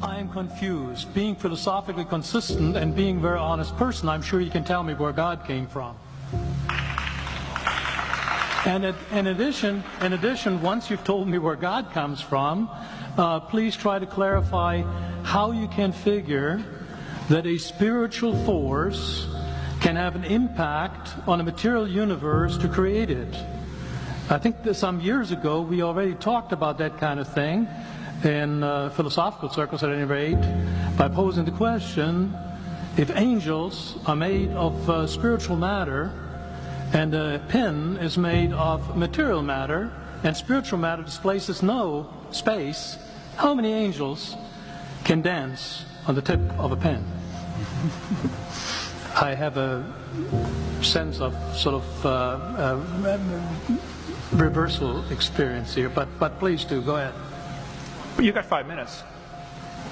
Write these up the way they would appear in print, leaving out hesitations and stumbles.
I am confused. Being philosophically consistent and being a very honest person, I'm sure you can tell me where God came from. And in addition, once you've told me where God comes from, please try to clarify how you can figure that a spiritual force can have an impact on a material universe to create it. I think that some years ago we already talked about that kind of thing in philosophical circles at any rate, by posing the question, if angels are made of spiritual matter and a pin is made of material matter and spiritual matter displaces no space, how many angels can dance on the tip of a pin? I have a sense of sort of reversal experience here, but please do, go ahead. You've got 5 minutes.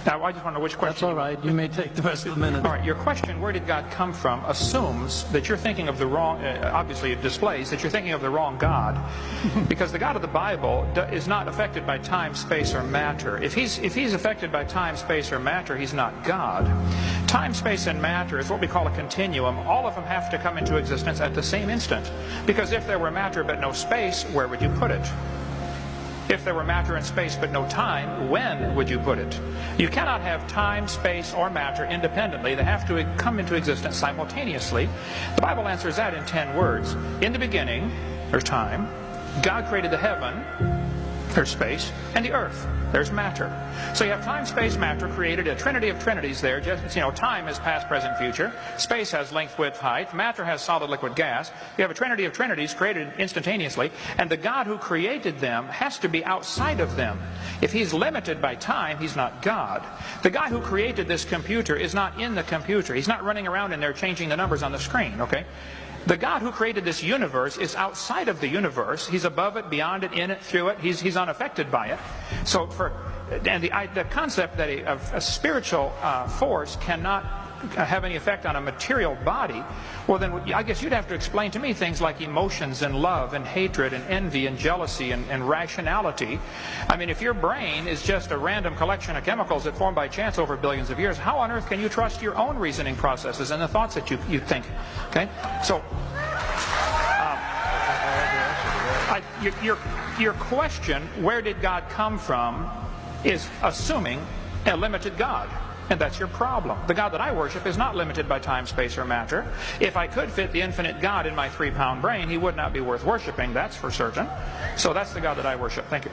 Now, I just want to know which question. That's all right. You may take the rest of the minute. All right. Your question, where did God come from, assumes that you're thinking of the wrong, obviously it displays that you're thinking of the wrong God. Because the God of the Bible is not affected by time, space, or matter. If he's affected by time, space, or matter, he's not God. Time, space, and matter is what we call a continuum. All of them have to come into existence at the same instant. Because if there were matter but no space, where would you put it? If there were matter and space but no time, when would you put it? You cannot have time, space, or matter independently. They have to come into existence simultaneously. The Bible answers that in 10 words. In the beginning, there's time. God created the heaven, there's space, and the earth, there's matter. So you have time, space, matter created, a trinity of trinities there. Just, time is past, present, future. Space has length, width, height. Matter has solid, liquid, gas. You have a trinity of trinities created instantaneously, and the God who created them has to be outside of them. If he's limited by time, he's not God. The guy who created this computer is not in the computer. He's not running around in there changing the numbers on the screen, okay? The God who created this universe is outside of the universe. He's above it, beyond it, in it, through it. He's unaffected by it. So the concept that a spiritual force cannot have any effect on a material body, well then I guess you'd have to explain to me things like emotions and love and hatred and envy and jealousy and rationality. I mean, if your brain is just a random collection of chemicals that form by chance over billions of years, how on earth can you trust your own reasoning processes and the thoughts that you think? Okay, so your question, where did God come from, is assuming a limited God. And that's your problem. The God that I worship is not limited by time, space, or matter. If I could fit the infinite God in my 3-pound brain, he would not be worth worshiping, that's for certain. So that's the God that I worship. Thank you.